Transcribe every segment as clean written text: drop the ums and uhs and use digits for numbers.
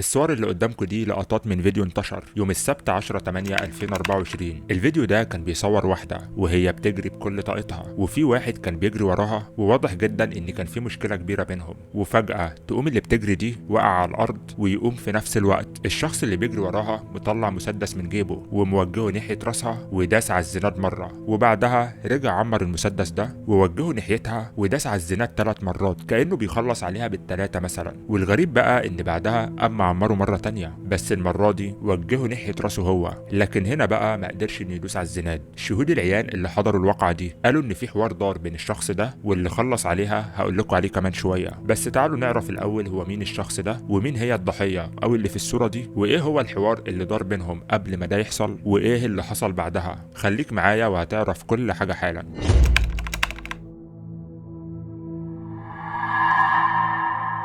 الصور اللي قدامكم دي لقطات من فيديو انتشر يوم السبت 10/8/2024. الفيديو ده كان بيصور واحدة وهي بتجري بكل طاقتها، وفي واحد كان بيجري وراها، وواضح جدا ان كان في مشكلة كبيرة بينهم. وفجأة تقوم اللي بتجري دي وقع على الارض، ويقوم في نفس الوقت الشخص اللي بيجري وراها مطلع مسدس من جيبه وموجهه ناحية راسها وداس على الزناد مرة، وبعدها رجع عمر المسدس ده ووجهه ناحيتها وداس على الزناد 3 مرات كأنه بيخلص عليها بالتلاتة مثلا. والغريب بقى ان بعدها اما عمره مرة تانية، بس المرة دي وجهه ناحية راسه هو، لكن هنا بقى ما قدرش انه يدوس على الزناد. شهود العيان اللي حضروا الواقعة دي قالوا ان في حوار دار بين الشخص ده واللي خلص عليها، هقول لكم عليه كمان شوية. بس تعالوا نعرف الاول هو مين الشخص ده ومين هي الضحية او اللي في الصورة دي، وايه هو الحوار اللي دار بينهم قبل ما ده يحصل، وايه اللي حصل بعدها. خليك معايا وهتعرف كل حاجة حالا.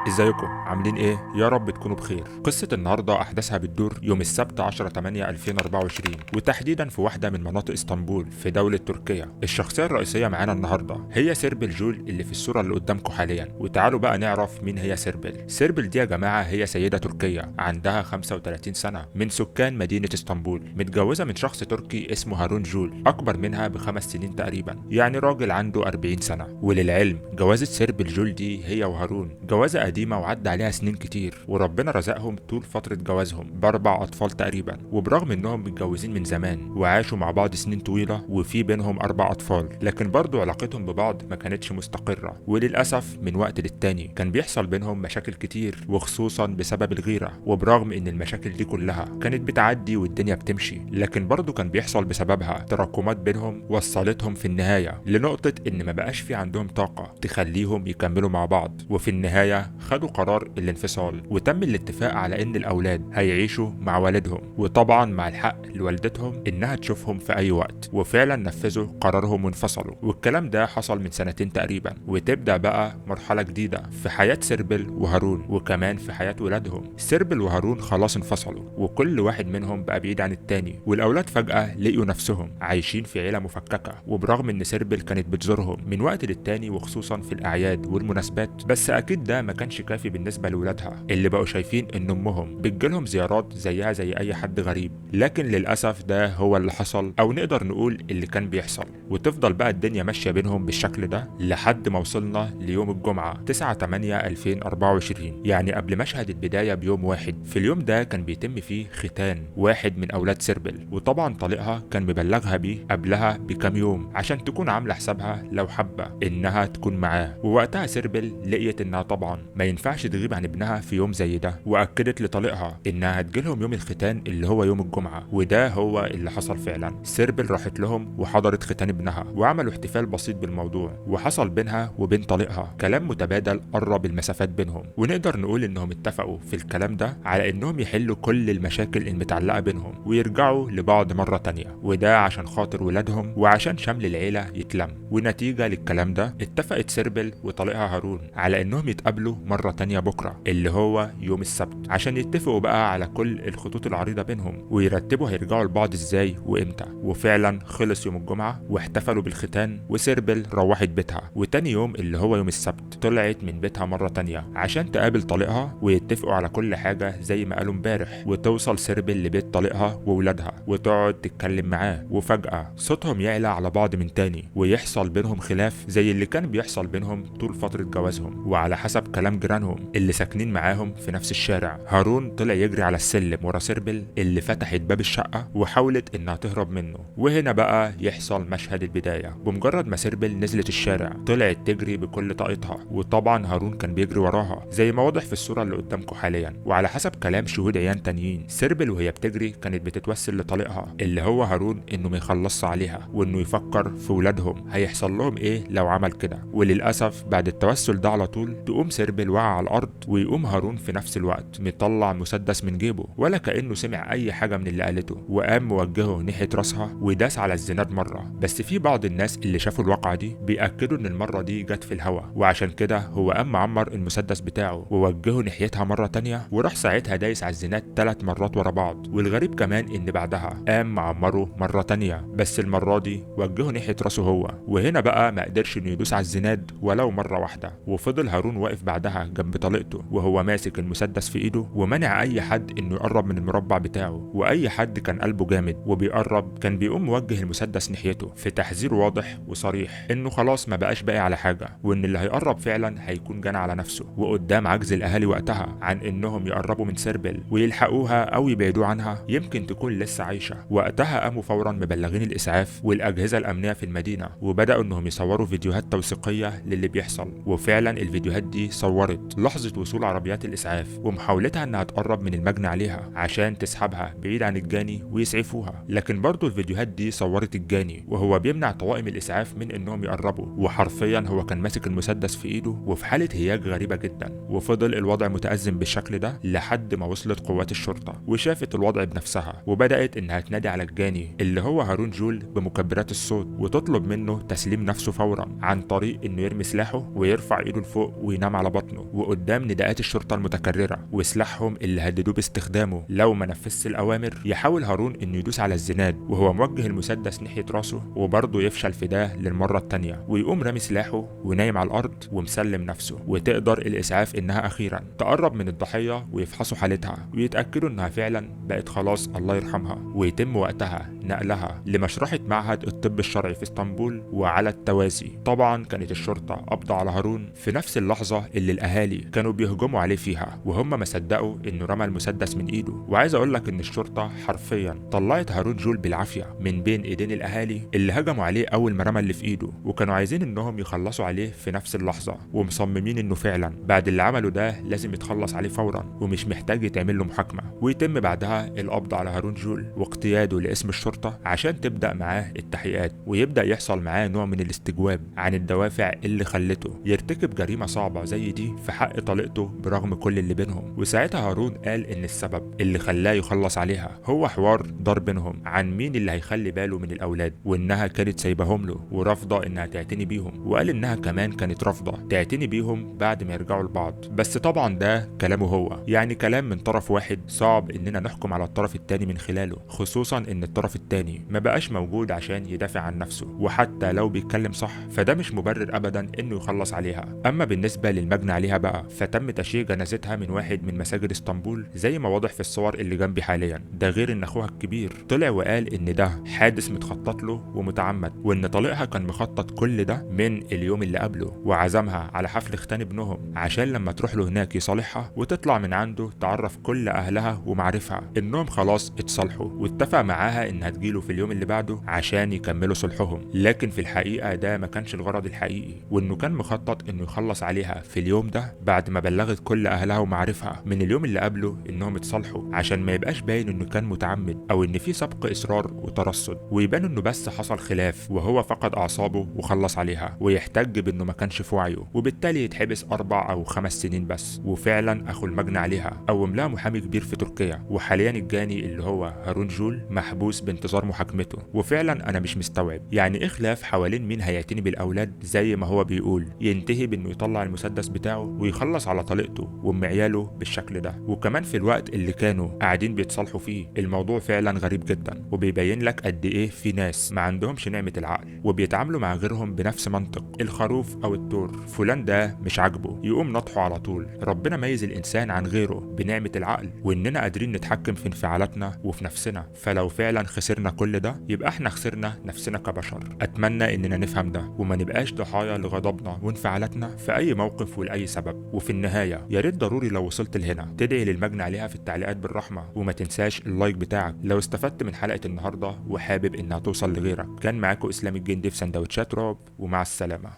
ازيكم عاملين ايه؟ يا رب تكونوا بخير. قصة النهاردة احداثها بتدور يوم السبت 10/8/2024، وتحديدا في واحدة من مناطق اسطنبول في دولة تركيا. الشخصية الرئيسية معانا النهاردة هي سيربل جول اللي في الصورة اللي قدامكم حاليا. وتعالوا بقى نعرف مين هي سيربل. سيربل دي يا جماعة هي سيدة تركية عندها 35 سنة، من سكان مدينة اسطنبول، متجوزة من شخص تركي اسمه هارون جول، اكبر منها ب5 سنين تقريبا، يعني راجل عنده 40 سنة. وللعلم جوازة سيربل جول دي هي وهارون جوازة قديمة وعدى عليها سنين كتير، وربنا رزقهم طول فترة جوازهم ب4 أطفال تقريبا. وبرغم انهم متجوزين من زمان وعاشوا مع بعض سنين طويلة وفي بينهم 4 أطفال، لكن برضو علاقتهم ببعض ما كانتش مستقرة. وللأسف من وقت للتاني كان بيحصل بينهم مشاكل كتير، وخصوصا بسبب الغيرة. وبرغم ان المشاكل دي كلها كانت بتعدي والدنيا بتمشي، لكن برضو كان بيحصل بسببها تراكمات بينهم وصلتهم في النهاية لنقطة ان ما بقاش في عندهم طاقة تخليهم يكملوا مع بعض. وفي النهاية خدوا قرار الانفصال، وتم الاتفاق على ان الاولاد هيعيشوا مع والدهم، وطبعا مع الحق لوالدتهم انها تشوفهم في اي وقت. وفعلا نفذوا قرارهم وانفصلوا. والكلام ده حصل من سنتين تقريبا، وتبدا بقى مرحله جديده في حياه سيربل وهارون، وكمان في حياه ولادهم. سيربل وهارون خلاص انفصلوا، وكل واحد منهم بقى بعيد عن التاني، والاولاد فجاه لقيوا نفسهم عايشين في عيله مفككه. وبرغم ان سيربل كانت بتزورهم من وقت للتاني، وخصوصا في الاعياد والمناسبات، بس اكيد ده ما كانش كافي بالنسبه لولادها اللي بقوا شايفين ان امهم بتجيلهم زيارات زيها زي اي حد غريب. لكن للاسف ده هو اللي حصل، او نقدر نقول اللي كان بيحصل. وتفضل بقى الدنيا ماشيه بينهم بالشكل ده لحد ما وصلنا ليوم الجمعه 9/8/2024، يعني قبل مشهد البدايه بيوم واحد. في اليوم ده كان بيتم فيه ختان واحد من اولاد سيربل، وطبعا طليقها كان مبلغها بيه قبلها بكام يوم عشان تكون عامله حسابها لو حابه انها تكون معاه. ووقتها سيربل لقيت انها طبعا ما ينفعش تغيب عن ابنها في يوم زي ده، واكدت لطليقها انها هتجيلهم يوم الختان اللي هو يوم الجمعه. وده هو اللي حصل فعلا. سيربل راحت لهم وحضرت ختان ابنها، وعملوا احتفال بسيط بالموضوع، وحصل بينها وبين طليقها كلام متبادل قرب المسافات بينهم. ونقدر نقول انهم اتفقوا في الكلام ده على انهم يحلوا كل المشاكل المتعلقه بينهم ويرجعوا لبعض مره تانية، وده عشان خاطر ولادهم وعشان شمل العيله يتلم. ونتيجه للكلام ده اتفقت سيربل وطليقها هارون على انهم يتقابلوا مرة تانية بكرة اللي هو يوم السبت، عشان يتفقوا بقى على كل الخطوط العريضة بينهم، ويرتبوا هيرجعوا لبعض ازاي وامتى. وفعلا خلص يوم الجمعة واحتفلوا بالختان، وسيربل روحت بيتها. وتاني يوم اللي هو يوم السبت طلعت من بيتها مرة تانية عشان تقابل طليقها ويتفقوا على كل حاجة زي ما قالوا امبارح. وتوصل سيربل لبيت طليقها وولادها وتقعد تتكلم معاه، وفجأة صوتهم يعلى على بعض من تاني، ويحصل بينهم خلاف زي اللي كان بيحصل بينهم طول فترة جوازهم. وعلى حسب كلام جيرانهم اللي ساكنين معاهم في نفس الشارع، هارون طلع يجري على السلم ورا سيربل اللي فتحت باب الشقة وحاولت انها تهرب منه. وهنا بقى يحصل مشهد البداية. بمجرد ما سيربل نزلت الشارع طلعت تجري بكل طاقتها، وطبعا هارون كان بيجري وراها زي ما واضح في الصورة اللي قدامكم حاليا. وعلى حسب كلام شهود عيان تانيين، سيربل وهي بتجري كانت بتتوسل لطليقها اللي هو هارون انه ما يخلصش عليها، وانه يفكر في ولادهم هيحصل لهم ايه لو عمل كده. وللاسف بعد التوسل ده على طول تقوم سيربل واقع على الارض، ويقوم هارون في نفس الوقت مطلع مسدس من جيبه ولا كانه سمع اي حاجه من اللي قالته، وقام موجهه ناحيه راسها وداس على الزناد مره. بس في بعض الناس اللي شافوا الواقعه دي بياكدوا ان المره دي جت في الهوا، وعشان كده هو قام معمر المسدس بتاعه ووجهه ناحيتها مره تانية، وراح ساعتها دايس على الزناد 3 مرات ورا بعض. والغريب كمان ان بعدها قام معمره مره تانية، بس المره دي وجهه ناحيه راسه هو. وهنا بقى ما قدرش انه يدوس على الزناد ولو مره واحده، وفضل هارون واقف بعدها وقتها جنب طليقته وهو ماسك المسدس في ايده ومنع اي حد انه يقرب من المربع بتاعه، واي حد كان قلبه جامد وبيقرب كان بيقوم موجه المسدس ناحيته في تحذير واضح وصريح انه خلاص ما بقاش باقي على حاجه، وان اللي هيقرب فعلا هيكون جنى على نفسه. وقدام عجز الاهالي وقتها عن انهم يقربوا من سيربل ويلحقوها او يبعدوا عنها يمكن تكون لسه عايشه، وقتها قاموا فورا مبلغين الاسعاف والاجهزه الامنيه في المدينه، وبداوا انهم يصوروا فيديوهات توثيقيه للي بيحصل. وفعلا الفيديوهات دي صورت لحظه وصول عربيات الاسعاف ومحاولتها انها تقرب من المجني عليها عشان تسحبها بعيد عن الجاني ويسعفوها، لكن برضو الفيديوهات دي صورت الجاني وهو بيمنع طواقم الاسعاف من انهم يقربوا، وحرفيا هو كان ماسك المسدس في ايده وفي حاله هياج غريبه جدا. وفضل الوضع متأزم بالشكل ده لحد ما وصلت قوات الشرطه وشافت الوضع بنفسها، وبدات انها تنادي على الجاني اللي هو هارون جول بمكبرات الصوت وتطلب منه تسليم نفسه فورا عن طريق انه يرمي سلاحه ويرفع ايده لفوق وينام على بطنه. وقدام نداءات الشرطه المتكرره وسلاحهم اللي هددوه باستخدامه لو ما نفذش الاوامر، يحاول هارون انه يدوس على الزناد وهو موجه المسدس ناحيه راسه وبرضه يفشل في ده للمره الثانيه، ويقوم رامي سلاحه ونايم على الارض ومسلم نفسه. وتقدر الاسعاف انها اخيرا تقرب من الضحيه ويفحصوا حالتها ويتاكدوا انها فعلا بقت خلاص الله يرحمها، ويتم وقتها نقلها لمشرحه معهد الطب الشرعي في اسطنبول. وعلى التوازي طبعا كانت الشرطه قابضه على هارون في نفس اللحظه اللي الاهالي كانوا بيهجموا عليه فيها، وهم ما صدقوا انه رمى المسدس من ايده. وعايز اقول لك ان الشرطه حرفيا طلعت هارون جول بالعافيه من بين ايدين الاهالي اللي هجموا عليه اول ما رمى اللي في ايده، وكانوا عايزين انهم يخلصوا عليه في نفس اللحظه، ومصممين انه فعلا بعد اللي عمله ده لازم يتخلص عليه فورا ومش محتاج يتعمل له محاكمه. ويتم بعدها القبض على هارون جول واقتياده لاسم الشرطه عشان تبدا معاه التحقيقات، ويبدا يحصل معاه نوع من الاستجواب عن الدوافع اللي خلته يرتكب جريمه صعبه زي دي في حق طليقته برغم كل اللي بينهم. وساعتها هارون قال ان السبب اللي خلاه يخلص عليها هو حوار دار بينهم عن مين اللي هيخلي باله من الاولاد، وانها كانت سايباهم له ورافضه انها تعتني بيهم، وقال انها كمان كانت رافضه تعتني بيهم بعد ما يرجعوا لبعض. بس طبعا ده كلامه هو، يعني كلام من طرف واحد صعب اننا نحكم على الطرف التاني من خلاله، خصوصا ان الطرف التاني ما بقاش موجود عشان يدافع عن نفسه، وحتى لو بيتكلم صح فده مش مبرر ابدا انه يخلص عليها. اما بالنسبه للمجني عليها بقى فتم تشييع جنازتها من واحد من مساجد اسطنبول زي ما واضح في الصور اللي جنبي حاليا. ده غير ان اخوها الكبير طلع وقال ان ده حادث متخطط له ومتعمد، وان طليقها كان مخطط كل ده من اليوم اللي قبله، وعزمها على حفل ختان ابنهم عشان لما تروح له هناك يصالحها وتطلع من عنده تعرف كل اهلها ومعارفها انهم خلاص اتصالحوا، واتفق معاها انها تجيله في اليوم اللي بعده عشان يكملوا صلحهم. لكن في الحقيقه ده ما كانش الغرض الحقيقي، وانه كان مخطط انه يخلص عليها في اليوم ده بعد ما بلغت كل اهلها ومعارفها من اليوم اللي قبله انهم اتصالحوا، عشان ما يبقاش باين انه كان متعمد او ان في سبق اصرار وترصد، ويبان انه بس حصل خلاف وهو فقد اعصابه وخلص عليها، ويحتج بانه ما كانش في وعيه، وبالتالي يتحبس 4 أو 5 سنين بس. وفعلا اخو المجني عليها قوم لها محامي كبير في تركيا، وحاليا الجاني اللي هو هارون جول محبوس بانتظار محاكمته. وفعلا انا مش مستوعب يعني ايه خلاف حوالين مين هيعتني بالاولاد زي ما هو بيقول ينتهي بانه يطلع المسدس بتاعه ويخلص على طليقته وام عياله بالشكل ده، وكمان في الوقت اللي كانوا قاعدين بيتصالحوا فيه. الموضوع فعلا غريب جدا، وبيبين لك قد ايه في ناس ما عندهمش نعمة العقل وبيتعاملوا مع غيرهم بنفس منطق الخروف او التور، فلان ده مش عاجبه يقوم نطحه على طول. ربنا ميز الانسان عن غيره بنعمة العقل، واننا قادرين نتحكم في انفعالاتنا وفي نفسنا، فلو فعلا خسرنا كل ده يبقى احنا خسرنا نفسنا كبشر. اتمنى اننا نفهم ده وما نبقاش ضحايا لغضبنا وانفعالاتنا في اي موقف ولاي سبب. وفي النهايه يا ريت ضروري لو وصلت لهنا تدعي للمجني عليها في التعليقات بالرحمه، وما تنساش اللايك بتاعك لو استفدت من حلقه النهارده وحابب انها توصل لغيرك. كان معاكم اسلام الجندي في سندوتشات رعب، ومع السلامه.